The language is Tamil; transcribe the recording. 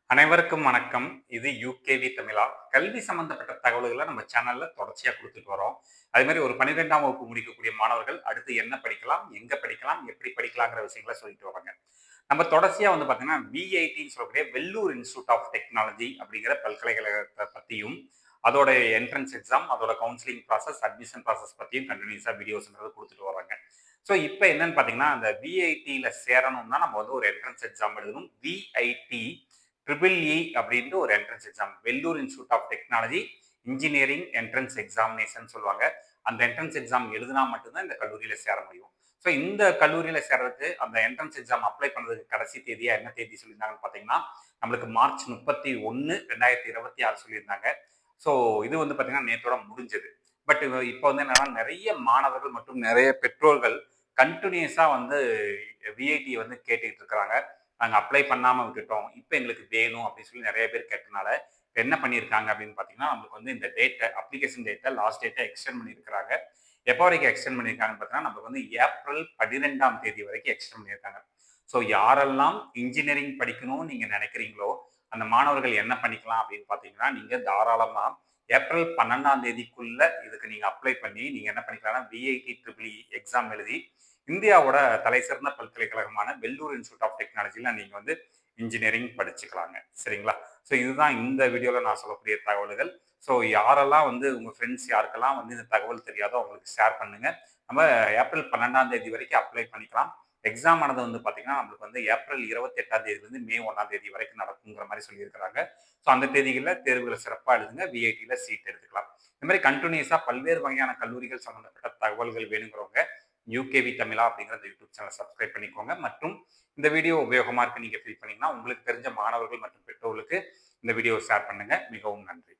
அனைவருக்கும் வணக்கம். இது யூகேவி தமிழா. கல்வி சம்பந்தப்பட்ட தகவல்கள நம்ம சேனல்ல தொடர்ச்சியா குடுத்துட்டு வரோம். அதே மாரி ஒரு 12ஆம் வகுப்பு முடிக்கக்கூடிய மாணவர்கள் அடுத்து என்ன படிக்கலாம், எங்க படிக்கலாம், எப்படி படிக்கலாங்கிற விஷயங்கள சொல்லிட்டு வரோங்க. நம்ம தொடர்ச்சியா வந்து பார்த்தீங்கன்னா, விஐடின்னு சொல்லக்கூடிய வெல்லூர் இன்ஸ்டிடியூட் ஆஃப் டெக்னாலஜி அப்படிங்கிற பல்கலைக்கழகத்த பத்தியும், அதோட என்ட்ரன்ஸ் எக்ஸாம், அதோட கவுன்சிலிங் ப்ராசஸ், அட்மிஷன் ப்ராசஸ் பத்தியும் கன்டினியூஸா வீடியோஸ்ன்றது குடுத்துட்டு வரோங்க. ஸோ இப்ப என்னன்னு பார்த்தீங்கன்னா, அந்த விஐடில சேரணும்னா நம்ம வந்து ஒரு என்ட்ரன்ஸ் எக்ஸாம் எழுதணும். விஐடி ட்ரிபிள் இ அப்படின்ட்டு ஒரு entrance exam. Vellore institute of technology engineering entrance examination சொல்லுவாங்க. அந்த என்ட்ரன்ஸ் எக்ஸாம் எழுதினா மட்டும்தான் இந்த கல்லூரியில சேர முடியும். ஸோ இந்த கல்லூரியில சேர்றதுக்கு அந்த என்ட்ரன்ஸ் எக்ஸாம் அப்ளை பண்றதுக்கு கடைசி தேதியா என்ன தேதி சொல்லியிருந்தாங்கன்னு பார்த்தீங்கன்னா, நம்மளுக்கு மார்ச் 31, 2026 சொல்லியிருந்தாங்க. ஸோ இது வந்து பார்த்தீங்கன்னா நேத்தோட முடிஞ்சது. பட் இப்போ வந்து என்னன்னா நிறைய மாணவர்கள் மற்றும் நிறைய பெற்றோர்கள் கன்டினியூஸா வந்து விஐடி வந்து கேட்டுக்கிட்டு இருக்கிறாங்க. நாங்க அப்ளை பண்ணாம விட்டுட்டோம். இப்ப எங்களுக்கு வேணும் அப்படின்னு சொல்லி நிறைய பேர் கேட்டனால, இப்ப என்ன பண்ணியிருக்காங்க அப்படின்னு பார்த்தீங்கன்னா, நம்மளுக்கு வந்து இந்த அப்ளிகேஷன் டேட்ட லாஸ்ட் டேட்ட எக்ஸ்டெண்ட் பண்ணியிருக்கிறாங்க. எப்போ வரைக்கும் எக்ஸ்டெண்ட் பண்ணியிருக்காங்கன்னு பார்த்தீங்கன்னா, நமக்கு வந்து ஏப்ரல் 12ஆம் தேதி வரைக்கும் எக்ஸ்டெண்ட் பண்ணியிருக்காங்க. ஸோ யாரெல்லாம் இன்ஜினியரிங் படிக்கணும்னு நீங்க நினைக்கிறீங்களோ, அந்த மாணவர்கள் என்ன பண்ணிக்கலாம் அப்படின்னு பார்த்தீங்கன்னா, நீங்க தாராளமா ஏப்ரல் 12ஆம் தேதிக்குள்ள இதுக்கு நீங்க அப்ளை பண்ணி, நீங்க என்ன பண்ணிக்கலாம்னா, விஐடி ட்ரிபிள் இ எக்ஸாம் எழுதி இந்தியாவோட தலைசிறந்த பல்கலைக்கழகமான வெல்லூர் இன்ஸ்டியூட் ஆஃப் டெக்னாலஜில நீங்க வந்து இன்ஜினியரிங் படிச்சுக்கலாங்க. சரிங்களா? ஸோ இதுதான் இந்த வீடியோல நான் சொல்லக்கூடிய தகவல்கள். ஸோ யாரெல்லாம் வந்து உங்க ஃப்ரெண்ட்ஸ் யாருக்கெல்லாம் வந்து இந்த தகவல் தெரியாதோ அவங்களுக்கு ஷேர் பண்ணுங்க. நம்ம ஏப்ரல் 12ஆம் தேதி வரைக்கும் அப்ளை பண்ணிக்கலாம். எக்ஸாம் ஆனது வந்து பார்த்தீங்கன்னா, நம்மளுக்கு வந்து ஏப்ரல் 28ஆம் தேதியிலிருந்து மே 1ஆம் தேதி வரைக்கும் நடக்குங்கிற மாரி சொல்லியிருக்கிறாங்க. ஸோ அந்த தேதிகள்ல தேர்வுகள சிறப்பா எழுதுங்க. விஐடில சீட் எடுத்துக்கலாம். இந்த மாரி கன்டினியூஸா பல்வேறு வகையான கல்லூரிகள் சம்பந்தப்பட்ட தகவல்கள் வேணுங்கிறவங்க யூகேவி தமிழா அப்படிங்கிற அந்த யூடியூப் சேனல் சப்ஸ்கிரைப் பண்ணிக்கோங்க. மற்றும் இந்த வீடியோ உபயோகமா இருக்கு நீங்க ஃபீல் பண்ணீங்கன்னா உங்களுக்கு தெரிஞ்ச மாணவர்கள் மற்றும் பெற்றோர்களுக்கு இந்த வீடியோ ஷேர் பண்ணுங்க. மிகவும் நன்றி.